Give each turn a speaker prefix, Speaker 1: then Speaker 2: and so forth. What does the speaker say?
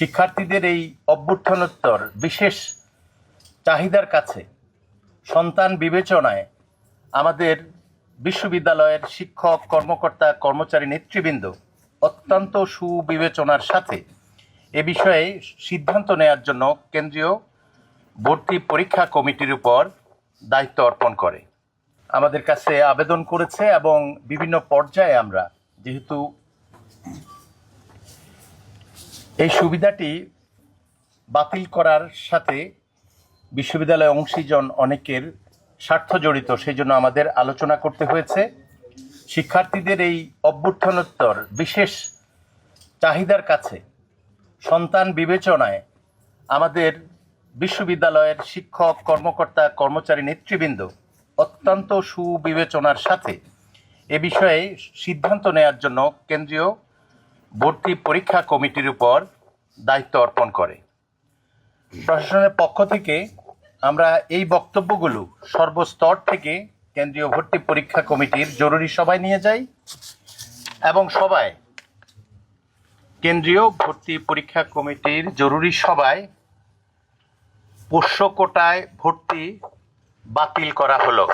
Speaker 1: শিক্ষার্থীদের এই অভ্যুত্থানোত্তর বিশেষ চাহিদার কাছে সন্তান বিবেচনায় আমাদের বিশ্ববিদ্যালয়ের শিক্ষক, কর্মকর্তা, কর্মচারী, নেতৃবৃন্দ অত্যন্ত সুবিবেচনার সাথে এ বিষয়ে সিদ্ধান্ত নেয়ার জন্য কেন্দ্রীয় ভর্তি পরীক্ষা কমিটির উপর দায়িত্ব অর্পণ করে। আমাদের কাছে আবেদন করেছে এবং বিভিন্ন পর্যায়ে আমরা যেহেতু এই সুবিধাটি বাতিল করার সাথে বিশ্ববিদ্যালয়ে অংশীজন অনেকের স্বার্থ জড়িত, সেই জন্য আমাদের আলোচনা করতে হয়েছে। শিক্ষার্থীদের এই অভ্যুত্থানোত্তর বিশেষ চাহিদার কাছে সন্তান বিবেচনায় আমাদের বিশ্ববিদ্যালয়ের শিক্ষক, কর্মকর্তা, কর্মচারী, নেতৃবৃন্দ অত্যন্ত সুবিবেচনার সাথে এ বিষয়ে সিদ্ধান্ত নেয়ার জন্য কেন্দ্রীয় ভর্তি পরীক্ষা কমিটির উপর দায়িত্ব অর্পণ করে। প্রশাসনের পক্ষ থেকে আমরা এই বক্তব্যগুলো সর্বস্তর থেকে কেন্দ্রীয় ভর্তি পরীক্ষা কমিটির জরুরি সভায় নিয়ে যাই এবং সভায় কেন্দ্রীয় ভর্তি পরীক্ষা কমিটির জরুরি সভায় পোষ্য কোটায় ভর্তি বাতিল করা হলো।